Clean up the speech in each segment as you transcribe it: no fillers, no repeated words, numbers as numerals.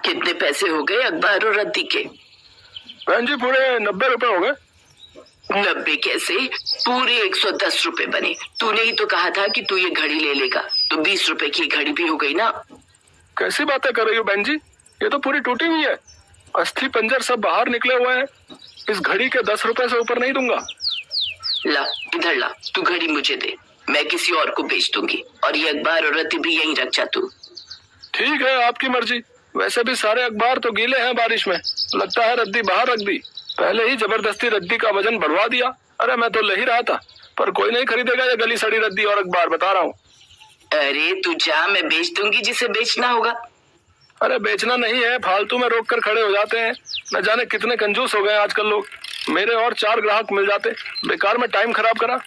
कितने पैसे हो गए अखबार और रद्दी के? बहन जी पूरे 90 रुपए हो गए। 90 कैसे, पूरे 110 रुपए बने। तूने ही तो कहा था कि तू ये घड़ी ले लेगा, तो 20 रुपए की घड़ी भी हो गई ना। कैसी बातें कर रही हो बहन जी, ये तो पूरी टूटी हुई है, अस्थि पंजर सब बाहर निकले हुए हैं। इस घड़ी के 10 रुपए से ऊपर नहीं दूंगा। ला इधर ला, तू घड़ी मुझे दे, मैं किसी और को बेच दूंगी, और ये अखबार और रद्दी भी यहीं रख जा तू। ठीक है, आपकी मर्जी। वैसे भी सारे अखबार तो गीले हैं बारिश में, लगता है रद्दी बाहर रख दी। पहले ही जबरदस्ती रद्दी का वजन बढ़वा दिया। अरे मैं तो ले ही रहा था, पर कोई नहीं खरीदेगा ये गली सड़ी रद्दी और अखबार, बता रहा हूँ। अरे तू जा, मैं बेच दूंगी जिसे बेचना होगा। अरे बेचना नहीं है, फालतू में रोक कर खड़े हो जाते हैं। न जाने कितने कंजूस हो गए आजकल लोग। मेरे और 4 ग्राहक मिल जाते, बेकार में टाइम खराब करा।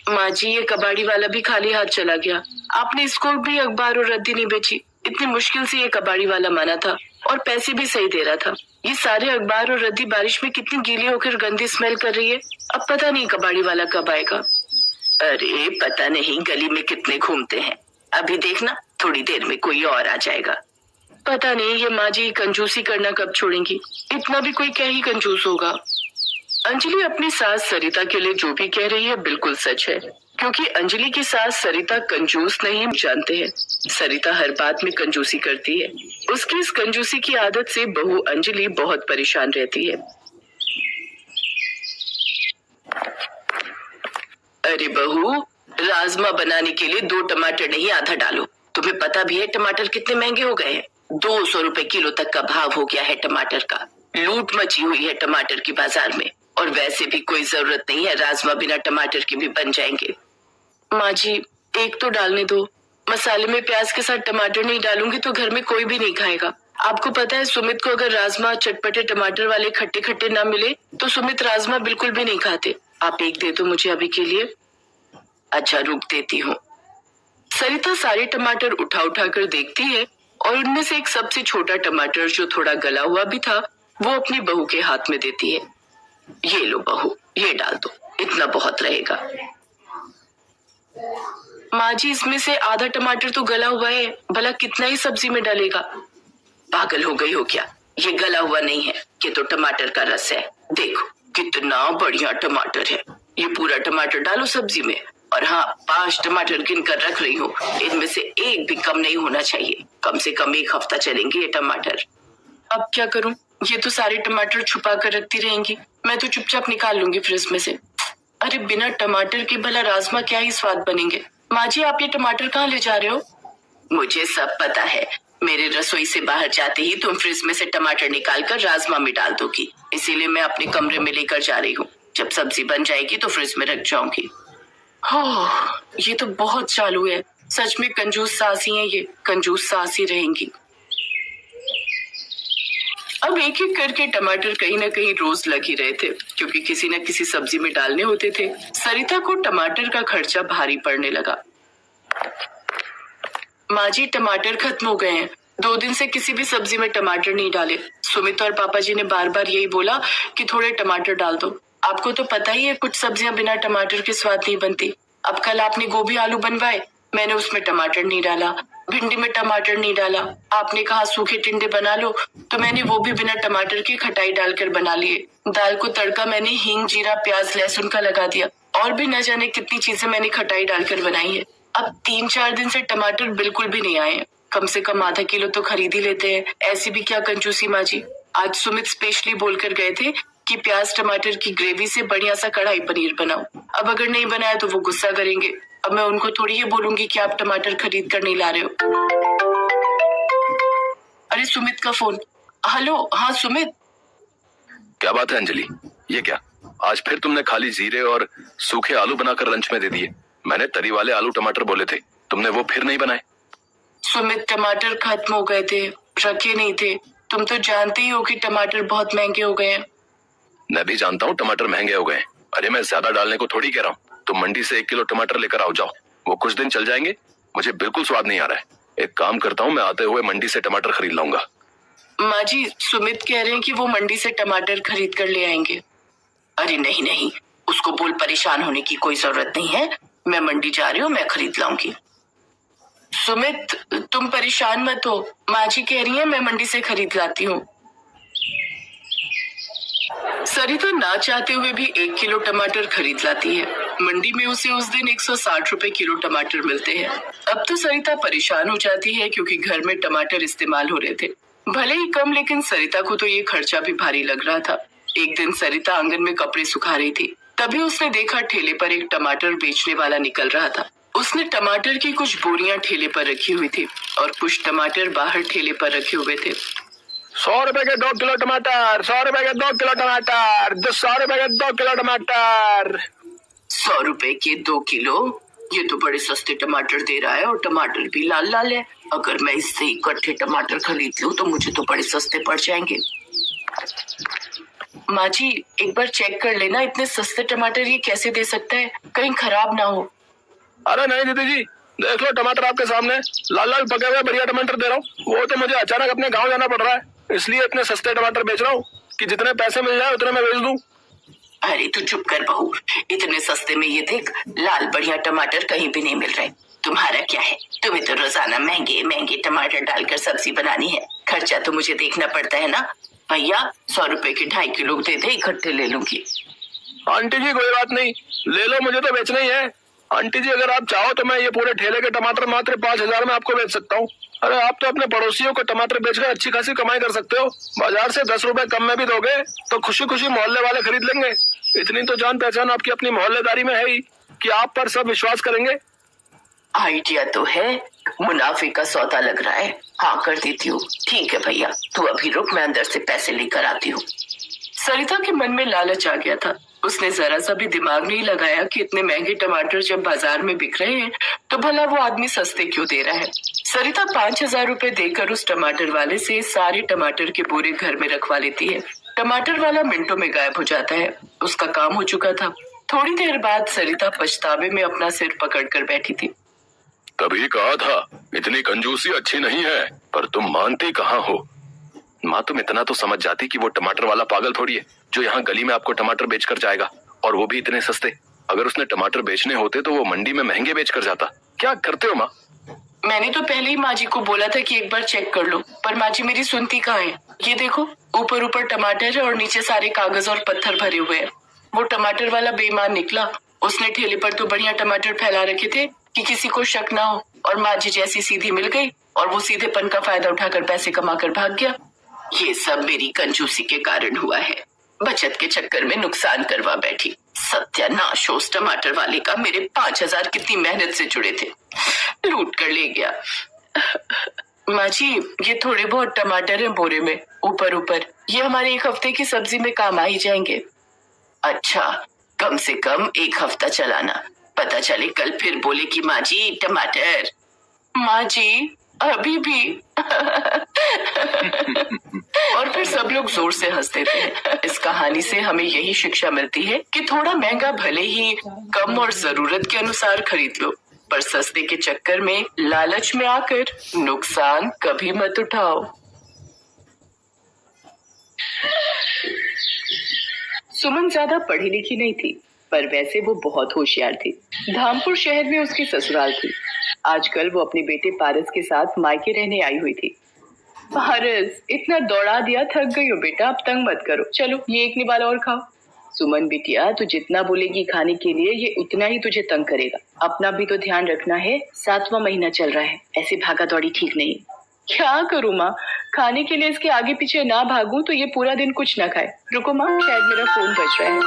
माँ जी, ये कबाड़ी वाला भी खाली हाथ चला गया। आपने इसको भी अखबार और रद्दी नहीं बेची। इतनी मुश्किल से ये कबाड़ी वाला माना था, और पैसे भी सही दे रहा था। ये सारे अखबार और रद्दी बारिश में कितनी गीली होकर गंदी स्मेल कर रही है। अब पता नहीं कबाड़ी वाला कब आएगा। अरे पता नहीं गली में कितने घूमते हैं, अभी देखना थोड़ी देर में कोई और आ जाएगा। पता नहीं ये माँ जी कंजूसी करना कब छोड़ेंगी। इतना भी कोई क्या ही कंजूस होगा। अंजलि अपनी सास सरिता के लिए जो भी कह रही है बिल्कुल सच है, क्योंकि अंजलि की सास सरिता कंजूस नहीं जानते हैं। सरिता हर बात में कंजूसी करती है। उसकी इस कंजूसी की आदत से बहू अंजलि बहुत परेशान रहती है। अरे बहू, राजमा बनाने के लिए 2 टमाटर नहीं आधा डालो। तुम्हें पता भी है टमाटर कितने महंगे हो गए हैं। 200 रुपए किलो तक का भाव हो गया है टमाटर का। लूट मची हुई है टमाटर की बाजार में, और वैसे भी कोई जरूरत नहीं है, राजमा बिना टमाटर के भी बन जाएंगे। माँ जी एक तो डालने दो। मसाले में प्याज के साथ टमाटर नहीं डालूंगी तो घर में कोई भी नहीं खाएगा। आपको पता है सुमित को अगर राजमा चटपटे टमाटर वाले खट्टे खट्टे ना मिले तो सुमित राजमा बिल्कुल भी नहीं खाते। आप एक दे दो मुझे अभी के लिए। अच्छा रुक देती हूँ। सरिता सारे टमाटर उठा उठा कर देखती है, और उनमें से एक सबसे छोटा टमाटर जो थोड़ा गला हुआ भी था वो अपनी बहू के हाथ में देती है। ये लो बहू, ये डाल दो, इतना बहुत रहेगा। माँ जी इसमें से आधा टमाटर तो गला हुआ है, भला कितना ही सब्जी में डालेगा। पागल हो गई हो क्या, ये गला हुआ नहीं है, ये तो टमाटर का रस है। देखो कितना बढ़िया टमाटर है। ये पूरा टमाटर डालो सब्जी में, और हाँ 5 टमाटर गिन कर रख रही हूँ, इनमें से एक भी कम नहीं होना चाहिए। कम से कम 1 हफ्ता चलेंगे ये टमाटर। अब क्या करूँ, ये तो सारे टमाटर छुपा कर रखती रहेंगी। मैं तो चुपचाप निकाल लूंगी फ्रिज में से। अरे बिना टमाटर के भला राजमा क्या ही स्वाद बनेंगे। माँ जी आप ये टमाटर कहाँ ले जा रहे हो? मुझे सब पता है, मेरे रसोई से बाहर जाते ही तुम फ्रिज में से टमाटर निकाल कर राजमा में डाल दोगी, इसीलिए मैं अपने कमरे में लेकर जा रही हूँ। जब सब्जी बन जाएगी तो फ्रिज में रख जाऊंगी। ये तो बहुत चालू है। सच में कंजूस सासी है ये, कंजूस सासी रहेंगी। अब एक एक करके टमाटर कहीं न कहीं रोज लग ही रहे थे, क्योंकि किसी न किसी सब्जी में डालने होते थे। सरिता को टमाटर का खर्चा भारी पड़ने लगा। माँ जी टमाटर खत्म हो गए हैं, 2 दिन से किसी भी सब्जी में टमाटर नहीं डाले। सुमित और पापा जी ने बार बार यही बोला कि थोड़े टमाटर डाल दो। आपको तो पता ही है कुछ सब्जियां बिना टमाटर के स्वाद नहीं बनती। अब कल आपने गोभी आलू बनवाए, मैंने उसमें टमाटर नहीं डाला। भिंडी में टमाटर नहीं डाला। आपने कहा सूखे टिंडे बना लो, तो मैंने वो भी बिना टमाटर की खटाई डालकर बना लिए। दाल को तड़का मैंने हींग जीरा प्याज लहसुन का लगा दिया, और भी न जाने कितनी चीजें मैंने खटाई डालकर बनाई है। अब 3-4 दिन से टमाटर बिल्कुल भी नहीं आए। कम से कम आधा किलो तो खरीद ही लेते हैं। ऐसी भी क्या कंजूसी माँ जी। आज सुमित स्पेशली बोलकर गए थे कि प्याज टमाटर की ग्रेवी से बढ़िया सा कढ़ाई पनीर बनाओ। अब अगर नहीं बनाया तो वो गुस्सा करेंगे। अब मैं उनको थोड़ी ये बोलूंगी कि आप टमाटर खरीद कर नहीं ला रहे हो। अरे सुमित का फोन। हेलो, हाँ सुमित। क्या बात है अंजलि, ये क्या आज फिर तुमने खाली जीरे और सूखे आलू बनाकर लंच में दे दिए? मैंने तरी वाले आलू टमाटर बोले थे, तुमने वो फिर नहीं बनाए? सुमित टमाटर खत्म हो गए थे, रखे नहीं थे। तुम तो जानते ही हो कि टमाटर बहुत महंगे हो गए हैं। मैं भी जानता हूँ टमाटर महंगे हो गए। अरे मैं ज्यादा डालने को थोड़ी कह रहा हूँ। तुम मंडी से 1 किलो टमाटर लेकर आओ, जाओ। वो कुछ दिन चल जाएंगे, मुझे बिल्कुल स्वाद नहीं आ रहा है। एक काम करता हूँ, मैं आते हुए मंडी से टमाटर खरीद लाऊंगा। माँ जी सुमित कह रहे हैं कि वो मंडी से टमाटर खरीद कर ले आएंगे। अरे नहीं नहीं, उसको बोल परेशान होने की कोई जरूरत नहीं है। मैं मंडी जा रही हूँ, मैं खरीद लाऊंगी। सुमित, तुम परेशान मत हो, माँ जी कह रही है मैं मंडी से खरीद लाती हूँ। सरिता ना चाहते हुए भी 1 किलो टमाटर खरीद लाती है। मंडी में उसे उस दिन 160 रुपए किलो टमाटर मिलते हैं। अब तो सरिता परेशान हो जाती है क्योंकि घर में टमाटर इस्तेमाल हो रहे थे, भले ही कम, लेकिन सरिता को तो ये खर्चा भी भारी लग रहा था। एक दिन सरिता आंगन में कपड़े सुखा रही थी, तभी उसने देखा ठेले पर एक टमाटर बेचने वाला निकल रहा था। उसने टमाटर की कुछ बोरियां ठेले पर रखी हुई थी और कुछ टमाटर बाहर ठेले पर रखे हुए थे। 100 रुपए के 2 किलो टमाटर, 100 रुपए के 2 किलो टमाटर, 100 रुपए के 2 किलो टमाटर। 100 रुपए के 2 किलो, ये तो बड़े सस्ते टमाटर दे रहा है और टमाटर भी लाल लाल है। अगर मैं इससे इकट्ठे टमाटर खरीद लूं तो मुझे तो बड़े सस्ते पड़ जाएंगे। माँ जी, एक बार चेक कर लेना, इतने सस्ते टमाटर ये कैसे दे सकता है, कहीं खराब ना हो। अरे नहीं दीदी जी, देख लो टमाटर आपके सामने, लाल लाल पके हुए बढ़िया टमाटर दे रहा हूँ। वो तो मुझे अचानक अपने गाँव जाना पड़ रहा है, इसलिए इतने सस्ते टमाटर बेच रहा हूँ कि जितने पैसे मिल जाए उतने मैं बेच दूं। अरे तू चुप कर बहू, इतने सस्ते में ये देख, लाल बढ़िया टमाटर कहीं भी नहीं मिल रहे। तुम्हारा क्या है, तुम्हें तो रोजाना महंगे महंगे टमाटर डालकर सब्जी बनानी है, खर्चा तो मुझे देखना पड़ता है ना। भैया 100 रुपए के 2.5 किलो दे दे, इकट्ठे ले लूंगी। आंटी जी कोई बात नहीं, ले लो, मुझे तो बेचना ही है। आंटी जी अगर आप चाहो तो मैं ये पूरे ठेले के टमाटर मात्र 5,000 में आपको बेच सकता हूँ। अरे आप तो अपने पड़ोसियों को टमाटर बेचकर अच्छी खासी कमाई कर सकते हो। बाजार से 10 रुपए कम में भी दोगे तो खुशी खुशी मोहल्ले वाले खरीद लेंगे। इतनी तो जान पहचान आपकी अपनी मोहल्लेदारी में है ही कि आप पर सब विश्वास करेंगे। आइडिया तो है, मुनाफे का सौदा लग रहा है। हाँ कर देती हूँ। ठीक है भैया, तू अभी रुक, मैं अंदर से पैसे लेकर आती हूँ। सरिता के मन में लालच आ गया था। उसने जरा सा भी दिमाग नहीं लगाया कि इतने महंगे टमाटर जब बाजार में बिक रहे हैं तो भला वो आदमी सस्ते क्यों दे रहा है। सरिता 5,000 रुपए देकर उस टमाटर वाले से सारे टमाटर के बोरे घर में रखवा लेती है। टमाटर वाला मिनटों में गायब हो जाता है। उसका काम हो चुका था। थोड़ी देर बाद सरिता पछतावे में अपना सिर पकड़कर बैठी थी। तभी कहा था इतनी कंजूसी अच्छी नहीं है, पर तुम मानती कहाँ हो। माँ तुम इतना तो समझ जाती कि वो टमाटर वाला पागल थोड़ी है जो यहाँ गली में आपको टमाटर बेचकर जाएगा, और वो भी इतने सस्ते। अगर उसने टमाटर बेचने होते तो वो मंडी में महंगे बेचकर जाता। क्या करते हो माँ? मैंने तो पहले ही माँ जी को बोला था कि एक बार चेक कर लो, पर माँ जी मेरी सुनती कहाँ है। ये देखो, ऊपर ऊपर टमाटर है और नीचे सारे कागज और पत्थर भरे हुए हैं। वो टमाटर वाला बेईमान निकला। उसने ठेले पर तो बढ़िया टमाटर फैला रखे थे कि किसी को शक ना हो, और माँ जी जैसी सीधी मिल गई और वो सीधेपन का फायदा उठाकर पैसे कमाकर भाग गया। ये सब मेरी कंजूसी के कारण हुआ है। बचत के चक्कर में नुकसान करवा बैठी। सत्यानाश हो उस टमाटर वाले का। मेरे 5,000 कितनी मेहनत से जुड़े थे, लूट कर ले गया। माँ जी, ये थोड़े बहुत टमाटर हैं बोरे में, ऊपर ऊपर। ये हमारे 1 हफ्ते की सब्जी में काम आ ही जाएंगे। अच्छा, कम से कम 1 हफ्ता चलाना, पता चले कल फिर बोले कि माँ जी टमाटर। माँ जी अभी भी। और फिर सब लोग जोर से हंस देते हैं। इस कहानी से हमें यही शिक्षा मिलती है कि थोड़ा महंगा भले ही कम और जरूरत के अनुसार खरीद लो, पर सस्ते के चक्कर में लालच में आकर नुकसान कभी मत उठाओ। सुमन ज्यादा पढ़ी लिखी नहीं थी, पर वैसे वो बहुत होशियार थी। धामपुर शहर में उसकी ससुराल थी। आजकल वो अपने बेटे पारस के साथ मायके रहने आई हुई थी। पारस, इतना दौड़ा दिया, थक गई हो बेटा, अब तंग मत करो। चलो ये 1 निवाला और खाओ। सुमन बिटिया, तू जितना बोलेगी खाने के लिए ये उतना ही तुझे तंग करेगा। अपना भी तो ध्यान रखना है, 7वां महीना चल रहा है, ऐसे भागा दौड़ी ठीक नहीं। क्या करूँ माँ, खाने के लिए इसके आगे पीछे ना भागूं तो ये पूरा दिन कुछ ना खाए। रुको माँ, शायद मेरा फोन बज रहा है।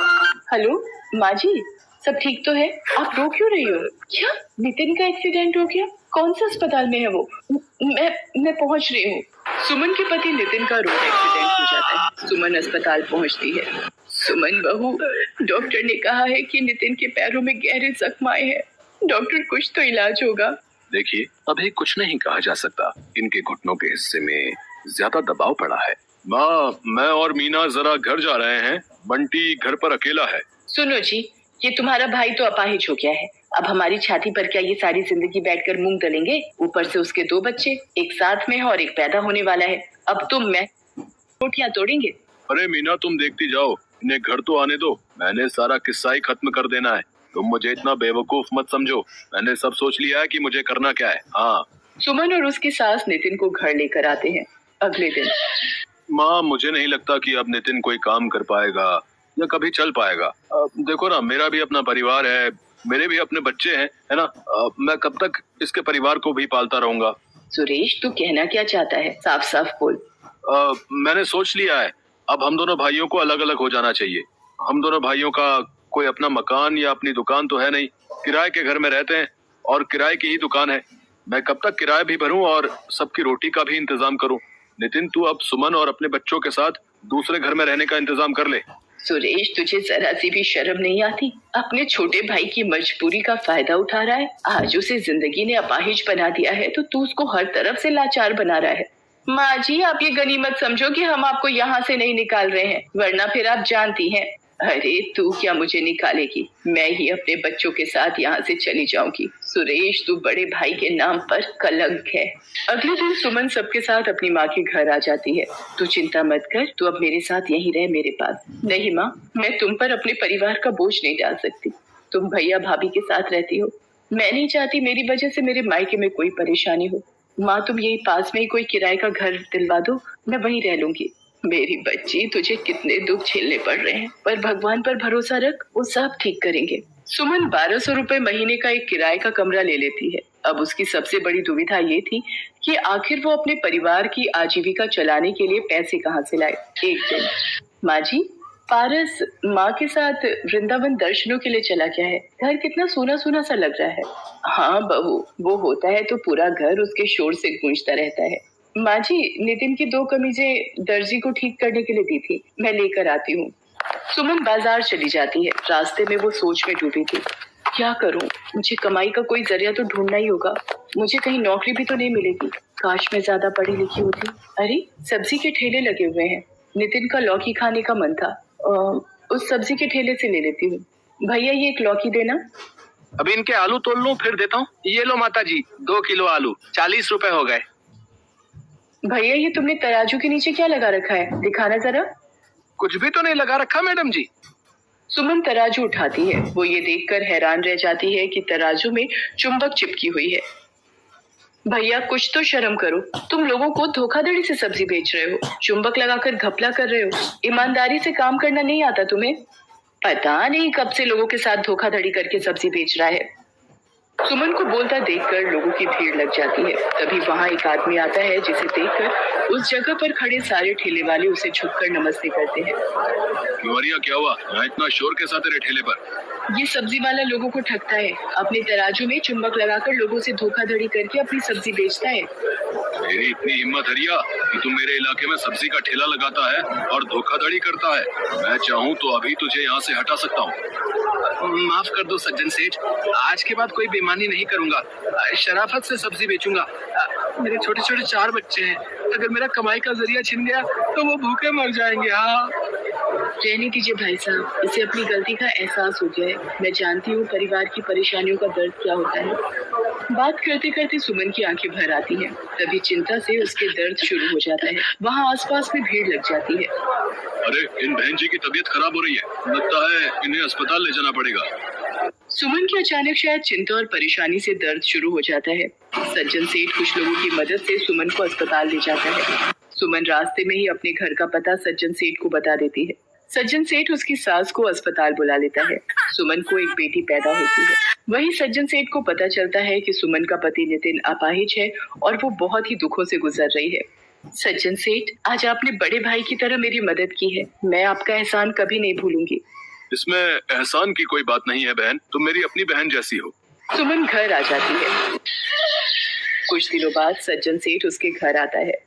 हेलो माँ जी, सब ठीक तो है? आप रो क्यों रही हो? क्या नितिन का एक्सीडेंट हो गया? कौन सा अस्पताल में है वो? मैं पहुंच रही हूँ। सुमन के पति नितिन का रोड एक्सीडेंट हो जाता है। सुमन अस्पताल पहुंचती है। सुमन बहू, डॉक्टर ने कहा है कि नितिन के पैरों में गहरे जख्म आए हैं। डॉक्टर, कुछ तो इलाज होगा। देखिए, अभी कुछ नहीं कहा जा सकता। इनके घुटनों के हिस्से में ज्यादा दबाव पड़ा है। माँ, मैं और मीना जरा घर जा रहे हैं। बंटी घर पर अकेला है। सुनो जी, ये तुम्हारा भाई तो अपाहिज हो गया है। अब हमारी छाती पर क्या ये सारी जिंदगी बैठकर मूंग दलेंगे? ऊपर से उसके 2 बच्चे, एक साथ में है और एक पैदा होने वाला है। अब तुम मैं रोटियां तोड़ेंगे? अरे मीना, तुम देखती जाओ, इन्हें घर तो आने दो। मैंने सारा किस्सा ही खत्म कर देना है। तुम मुझे इतना बेवकूफ मत समझो। मैंने सब सोच लिया है कि मुझे करना क्या है। हाँ, सुमन और उसकी सास नितिन को घर लेकर आते हैं। अगले दिन माँ, मुझे नहीं लगता कि अब नितिन कोई काम कर पाएगा या कभी चल पाएगा। देखो ना, मेरा भी अपना परिवार है, मेरे भी अपने बच्चे हैं, है ना। मैं कब तक इसके परिवार को भी पालता रहूंगा। सुरेश, तू कहना क्या चाहता है? साफ साफ बोल। मैंने सोच लिया है, अब हम दोनों भाइयों को अलग अलग हो जाना चाहिए। हम दोनों भाइयों का कोई अपना मकान या अपनी दुकान तो है नहीं, किराए के घर में रहते हैं और किराए की ही दुकान है। मैं कब तक किराया भी भरूं और सबकी रोटी का भी इंतजाम करूं। नितिन, तू अब सुमन और अपने बच्चों के साथ दूसरे घर में रहने का इंतजाम कर ले। सुरेश, तुझे जरा सी भी शर्म नहीं आती? अपने छोटे भाई की मजबूरी का फायदा उठा रहा है। आज उसे जिंदगी ने अपाहिज बना दिया है तो तू उसको हर तरफ से लाचार बना रहा है। माँ जी, आप ये गनीमत समझो कि हम आपको यहाँ से नहीं निकाल रहे हैं, वरना फिर आप जानती हैं। अरे तू क्या मुझे निकालेगी? मैं ही अपने बच्चों के साथ यहाँ से चली जाऊंगी। सुरेश, तू बड़े भाई के नाम पर कलंक है। अगले दिन सुमन सबके साथ अपनी माँ के घर आ जाती है। तू चिंता मत कर, तू अब मेरे साथ यहीं रह मेरे पास। नहीं माँ, मैं तुम पर अपने परिवार का बोझ नहीं डाल सकती। तुम भैया भाभी के साथ रहती हो, मैं नहीं चाहती मेरी वजह से मेरे मायके में कोई परेशानी हो। माँ, तुम यही पास में ही कोई किराए का घर दिलवा दो, मैं वहीं रह लूंगी। मेरी बच्ची, तुझे कितने दुख झेलने पड़ रहे हैं, पर भगवान पर भरोसा रख, वो सब ठीक करेंगे। सुमन 1200 रुपए महीने का एक किराए का कमरा ले लेती है। अब उसकी सबसे बड़ी दुविधा ये थी कि आखिर वो अपने परिवार की आजीविका चलाने के लिए पैसे कहाँ से लाए। एक दिन माँ जी, पारस माँ के साथ वृंदावन दर्शनों के लिए चला गया है। घर कितना सूना सूना सा लग रहा है। हाँ बहू, वो होता है तो पूरा घर उसके शोर से गूंजता रहता है। माँ जी, नितिन की 2 कमीजें दर्जी को ठीक करने के लिए दी थी, मैं लेकर आती हूँ। सुमन बाजार चली जाती है। रास्ते में वो सोच में डूबी थी, क्या करूं? मुझे कमाई का कोई जरिया तो ढूंढना ही होगा। मुझे कहीं नौकरी भी तो नहीं मिलेगी। काश मैं ज्यादा पढ़ी लिखी होती। अरे, सब्जी के ठेले लगे हुए हैं। नितिन का लौकी खाने का मन था, उस सब्जी के ठेले से ले लेती हूँ। भैया, ये एक लौकी देना। अभी इनके आलू तोल लूं, फिर देता हूँ। ये लो माता जी, 2 किलो आलू, 40 रुपए हो गए। भैया, ये तुमने तराजू के नीचे क्या लगा रखा है? दिखाना जरा। कुछ भी तो नहीं लगा रखा मैडम जी। सुमन तराजू उठाती है। वो ये देखकर हैरान रह जाती है कि तराजू में चुंबक चिपकी हुई है। भैया, कुछ तो शर्म करो। तुम लोगों को धोखाधड़ी से सब्जी बेच रहे हो, चुंबक लगाकर घपला कर रहे हो। ईमानदारी से काम करना नहीं आता तुम्हें? पता नहीं कब से लोगों के साथ धोखाधड़ी करके सब्जी बेच रहा है। सुमन को बोलता देखकर लोगों की भीड़ लग जाती है। तभी वहाँ एक आदमी आता है जिसे देखकर उस जगह पर खड़े सारे ठेले वाले उसे झुककर नमस्ते करते हैं। क्यों, क्या हुआ? यहाँ इतना शोर के साथ तेरे ठेले पर? ये सब्जी वाला लोगों को ठगता है, अपने तराजू में चुंबक लगाकर लोगों से धोखाधड़ी करके अपनी सब्जी बेचता है। मेरी इतनी हिम्मत हरिया कि तुम मेरे इलाके में सब्जी का ठेला लगाता है और धोखाधड़ी करता है। मैं चाहूँ तो अभी तुझे यहाँ से हटा सकता हूँ। माफ कर दो सज्जन सेठ, आज के बाद कोई बेईमानी नहीं करूंगा। शराफत से सब्जी बेचूंगा। मेरे छोटे छोटे 4 बच्चे हैं, अगर मेरा कमाई का जरिया छिन गया तो वो भूखे मर जाएंगे। हाँ, रहने दीजिए भाई साहब, इसे अपनी गलती का एहसास हो गया है। मैं जानती हूँ परिवार की परेशानियों का दर्द क्या होता है। बात करते करते सुमन की आंखें भर आती हैं। तभी चिंता से उसके दर्द शुरू हो जाता है। वहाँ आसपास में भीड़ लग जाती है। अरे, इन बहन जी की तबीयत खराब हो रही है, लगता है इन्हें अस्पताल ले जाना पड़ेगा। सुमन की अचानक शायद चिंता और परेशानी से दर्द शुरू हो जाता है। सज्जन सेठ कुछ लोगों की मदद से सुमन को अस्पताल ले जाता है। सुमन रास्ते में ही अपने घर का पता सज्जन सेठ को बता देती है। सज्जन सेठ उसकी सास को अस्पताल बुला लेता है। सुमन को एक बेटी पैदा होती है। वही सज्जन सेठ को पता चलता है कि सुमन का पति नितिन अपाहिज है और वो बहुत ही दुखों से गुजर रही है। सज्जन सेठ, आज आपने बड़े भाई की तरह मेरी मदद की है, मैं आपका एहसान कभी नहीं भूलूंगी। इसमें एहसान की कोई बात नहीं है बहन, तुम मेरी अपनी बहन जैसी हो। सुमन घर आ जाती है। कुछ दिनों बाद सज्जन सेठ उसके घर आता है।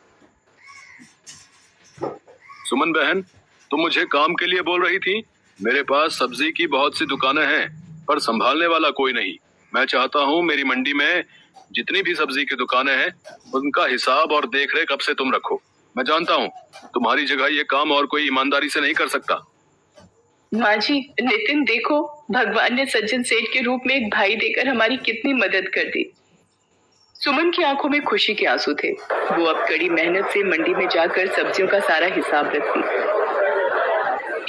सुमन बहन, तुम मुझे काम के लिए बोल रही थी? मेरे पास सब्जी की बहुत सी दुकानें हैं, पर संभालने वाला कोई नहीं। मैं चाहता हूँ मेरी मंडी में जितनी भी सब्जी की दुकानें हैं उनका हिसाब और देखरेख अब से तुम रखो। मैं जानता हूँ तुम्हारी जगह ये काम और कोई ईमानदारी से नहीं कर सकता। माँ जी, नितिन देखो, भगवान ने सज्जन सेठ के रूप में एक भाई देकर हमारी कितनी मदद कर दी। सुमन की आंखों में खुशी के आंसू थे। वो अब कड़ी मेहनत से मंडी में जाकर सब्जियों का सारा हिसाब रखती।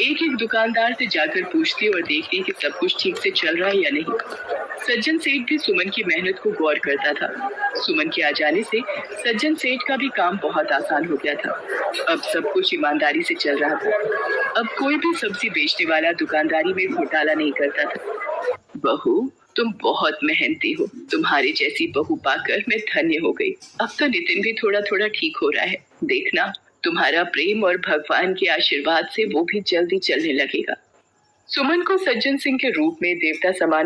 एक एक दुकानदार से जाकर पूछती और देखती कि सब कुछ ठीक से चल रहा है या नहीं। सज्जन सेठ भी सुमन की मेहनत को गौर करता था। सुमन के आ जाने से सज्जन सेठ का भी काम बहुत आसान हो गया था। अब सब कुछ ईमानदारी से चल रहा था। अब कोई भी सब्जी बेचने वाला दुकानदारी में घोटाला नहीं करता था। बहू, तुम बहुत मेहनती हो। तुम्हारी जैसी बहू पाकर मैं धन्य हो गई। अब तो नितिन भी थोड़ा थोड़ा ठीक हो रहा है। देखना, तुम्हारा प्रेम और भगवान के आशीर्वाद से वो भी जल्दी चलने लगेगा। सुमन को सज्जन सिंह के रूप में देवता समान